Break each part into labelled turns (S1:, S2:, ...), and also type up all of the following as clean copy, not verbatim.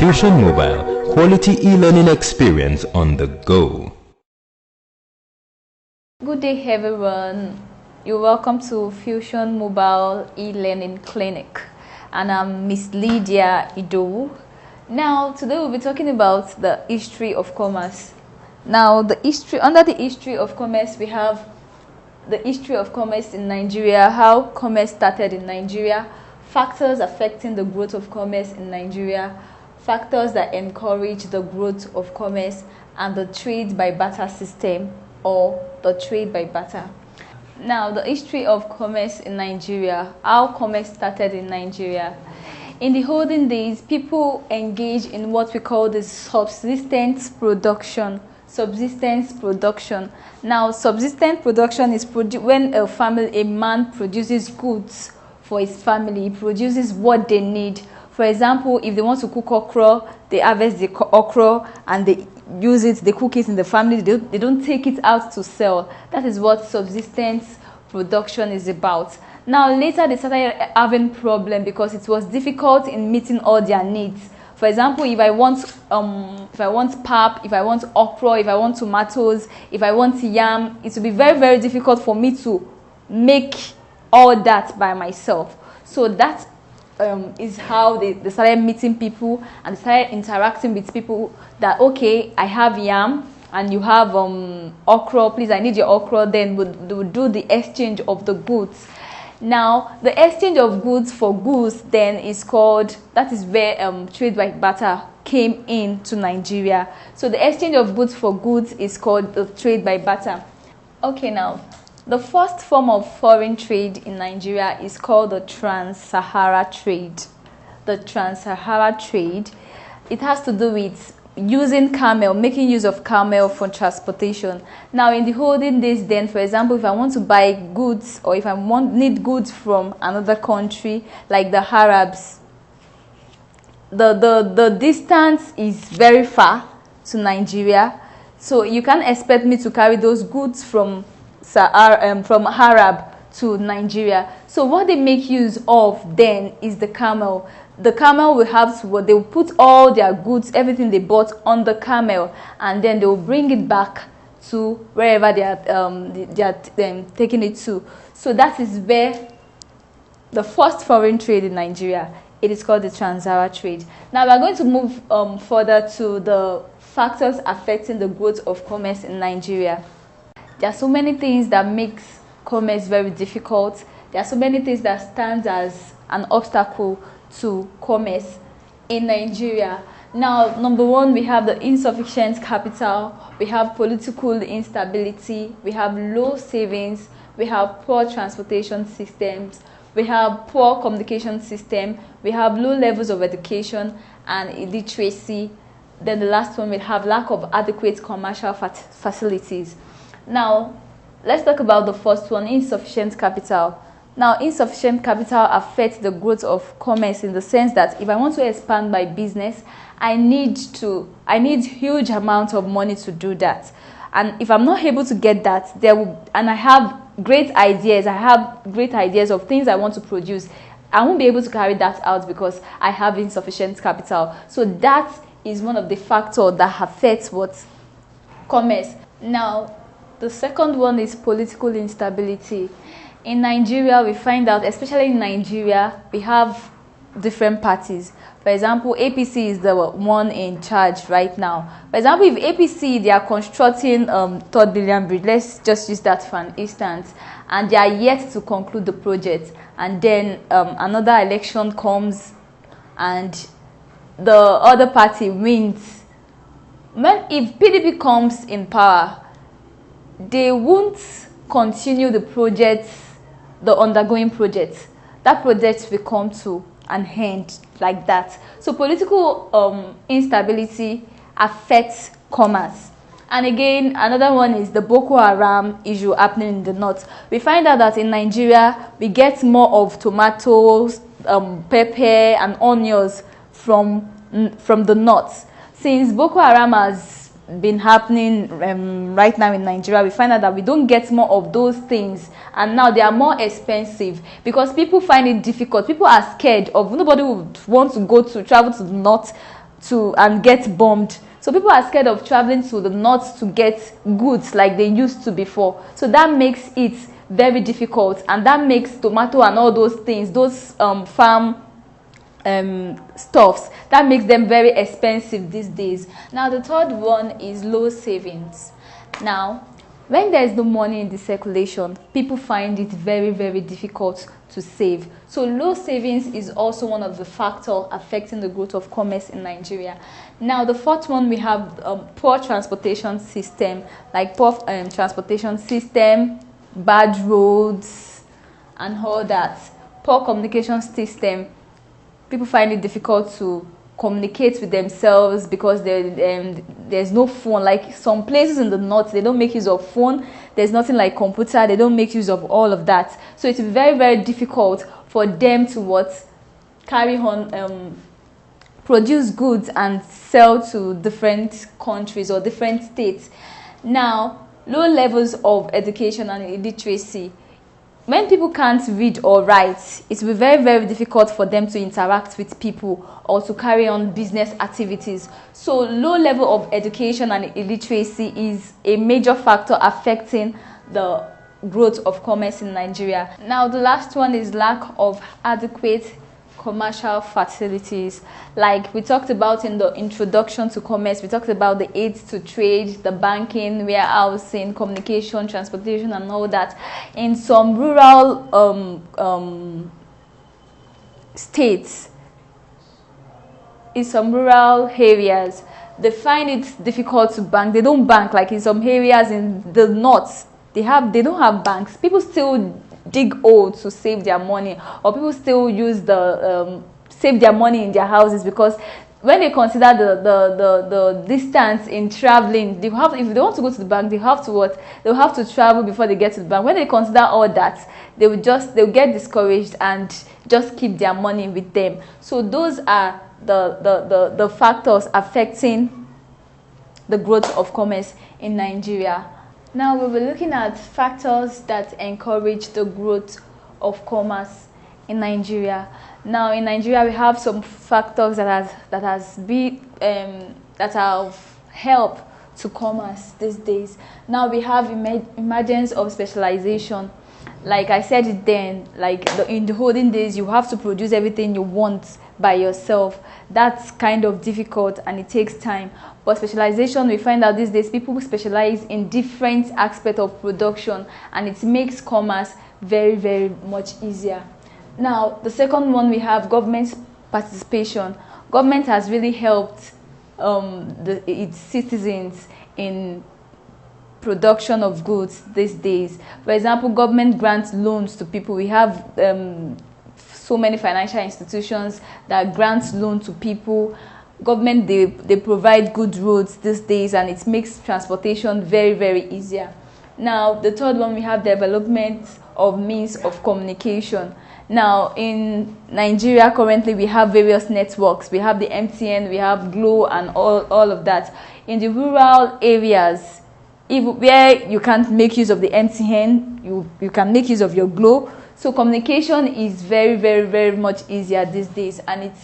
S1: Fusion Mobile, quality e-learning experience on the go.
S2: Good day everyone, you're welcome to Fusion Mobile e-learning clinic, and I'm Miss Lydia Idowu. Now today we'll be talking about the history of commerce. Now under the history of commerce, we have the history of commerce in Nigeria, how commerce started in Nigeria, factors affecting the growth of commerce in Nigeria, factors that encourage the growth of commerce, and the trade by barter system or the trade by barter. Now, the history of commerce in Nigeria, how commerce started in Nigeria. In the olden days, people engaged in what we call the subsistence production. Now, subsistence production is when a man produces goods for his family. He produces what they need. For example, if they want to cook okra, they harvest the okra and they use it, they cook it in the family. They don't take it out to sell. That is what subsistence production is about. Now, later they started having problem because it was difficult in meeting all their needs. For example, if I want pap, if I want okra, if I want tomatoes, if I want yam, it will be very, very difficult for me to make all that by myself. So that is how they started meeting people and they started interacting with people that, okay, I have yam and you have okra, please, I need your okra. Then we'll do the exchange of the goods. Now, the exchange of goods for goods then is called, that is where trade by barter came into Nigeria. So the exchange of goods for goods is called the trade by barter. Okay, now, the first form of foreign trade in Nigeria is called the Trans-Sahara trade. The Trans-Sahara trade, it has to do with using camel, making use of camel for transportation. Now, in the olden days then, for example, if I want to buy goods or if I need goods from another country, like the Arabs, the distance is very far to Nigeria. So you can't expect me to carry those goods from Arab to Nigeria. So what they make use of then is the camel. The camel will have to, they will put all their goods, everything they bought on the camel, and then they will bring it back to wherever they are taking it to. So that is where the first foreign trade in Nigeria, it is called the Trans-Sahara trade. Now we are going to move further to the factors affecting the growth of commerce in Nigeria. There are so many things that makes commerce very difficult. There are so many things that stand as an obstacle to commerce in Nigeria. Now, number one, we have the insufficient capital, we have political instability, we have low savings, we have poor transportation systems, we have poor communication system, we have low levels of education and illiteracy. Then the last one, we have lack of adequate commercial facilities. Now, let's talk about the first one, insufficient capital. Now, insufficient capital affects the growth of commerce in the sense that if I want to expand my business, I need huge amounts of money to do that. And if I'm not able to get that, I have great ideas of things I want to produce, I won't be able to carry that out because I have insufficient capital. So that is one of the factors that affects commerce. Now, the second one is political instability. In Nigeria, we find out, especially in Nigeria, we have different parties. For example, APC is the one in charge right now. For example, if APC, they are constructing third billion bridge, let's just use that for an instance, and they are yet to conclude the project, and then another election comes and the other party wins. If PDP comes in power, they won't continue the projects, the undergoing project. That project will come to an end like that. So political instability affects commerce. And again, another one is the Boko Haram issue happening in the north. We find out that in Nigeria, we get more of tomatoes, pepper and onions from the north. Since Boko Haram has been happening right now in Nigeria, we find out that we don't get more of those things, and now they are more expensive because people find it difficult. People are scared of, nobody would want to travel to the north and get bombed. So people are scared of traveling to the north to get goods like they used to before. So that makes it very difficult, and that makes tomato and all those things, those farm stuffs, that makes them very expensive these days. Now the third one is low savings. Now when there is no money in the circulation, people find it very, very difficult to save. So low savings is also one of the factors affecting the growth of commerce in Nigeria. Now the fourth one, we have poor transportation system, like poor transportation system, bad roads and all that. Poor communication system, people find it difficult to communicate with themselves because there's no phone. Like some places in the north, they don't make use of phone. There's nothing like computer. They don't make use of all of that. So it's very, very difficult for them to carry on, produce goods and sell to different countries or different states. Now, low levels of education and illiteracy. When people can't read or write, it will be very, very difficult for them to interact with people or to carry on business activities. So low level of education and illiteracy is a major factor affecting the growth of commerce in Nigeria. Now the last one is lack of adequate commercial facilities. Like we talked about in the introduction to commerce, we talked about the aids to trade, the banking, warehousing, communication, transportation and all that. In some rural states, in some rural areas, they find it difficult to bank. They don't bank. Like in some areas in the north, they don't have banks. People still dig holes to save their money, or people still use save their money in their houses, because when they consider the distance in traveling, if they want to go to the bank, they'll have to travel before they get to the bank. When they consider all that, they'll get discouraged and just keep their money with them. So those are the factors affecting the growth of commerce in Nigeria. Now we'll be looking at factors that encourage the growth of commerce in Nigeria. Now in Nigeria, we have some factors that have helped to commerce these days. Now we have emergence of specialization. Like I said it then, like in the olden days, you have to produce everything you want by yourself. That's kind of difficult and it takes time. But specialization, we find out these days people specialize in different aspects of production, and it makes commerce very, very much easier. Now, the second one, we have government participation. Government has really helped its citizens in production of goods these days. For example, government grants loans to people. We have so many financial institutions that grants loan to people. Government, they provide good roads these days, and it makes transportation very, very easier. Now, the third one, we have development of means of communication. Now, in Nigeria, currently, we have various networks. We have the MTN, we have Glo, and all of that. In the rural areas, where you can't make use of the MTN, you can make use of your Glo. So communication is very, very, very much easier these days, and it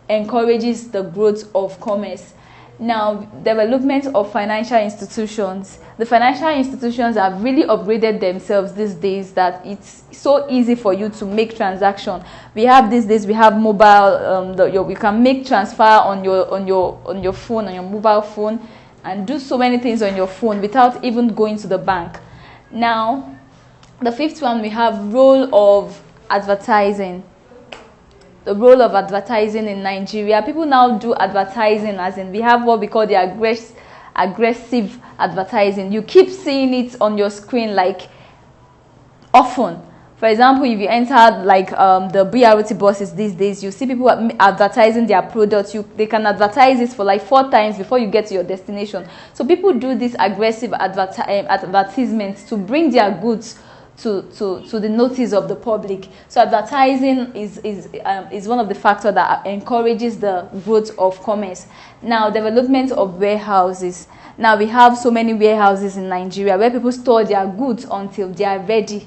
S2: encourages the growth of commerce. Now, development of financial institutions. The financial institutions have really upgraded themselves these days that it's so easy for you to make transaction. We have these days, we have mobile, you can make transfer on your phone, on your mobile phone, and do so many things on your phone without even going to the bank. Now, the fifth one, we have role of advertising. The role of advertising in Nigeria. People now do advertising, as in we have what we call the aggressive advertising. You keep seeing it on your screen like often. For example, if you enter like the BRT buses these days, you see people advertising their products. They can advertise it for like 4 times before you get to your destination. So people do this aggressive advertisements to bring their goods to the notice of the public. So advertising is one of the factors that encourages the growth of commerce. Now, development of warehouses. Now, we have so many warehouses in Nigeria where people store their goods until they are ready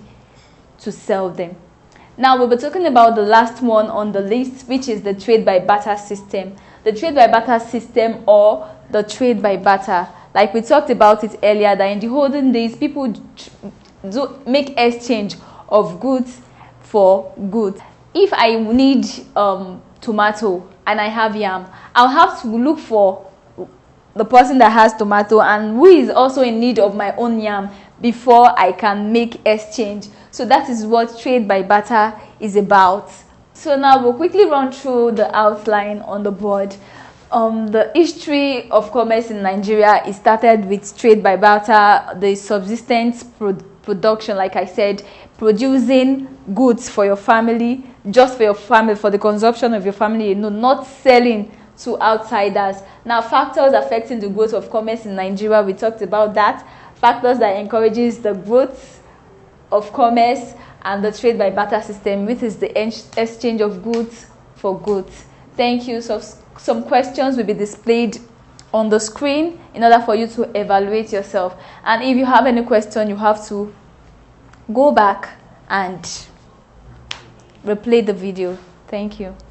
S2: to sell them. Now, we'll be talking about the last one on the list, which is the trade by barter system. the trade by barter system or the trade by barter. Like we talked about it earlier, that in the olden days, people do make exchange of goods for goods. If I need tomato and I have yam, I'll have to look for the person that has tomato and who is also in need of my own yam before I can make exchange. So that is what trade by barter is about. So now we'll quickly run through the outline on the board. The history of commerce in Nigeria is started with trade by barter, the subsistence production, like I said, producing goods for your family, just for your family, for the consumption of your family, you know, not selling to outsiders. Now, factors affecting the growth of commerce in Nigeria, we talked about that. Factors that encourages the growth of commerce and the trade by barter system, which is the exchange of goods for goods. Thank you. So some questions will be displayed on the screen in order for you to evaluate yourself. And if you have any question, you have to go back and replay the video. Thank you.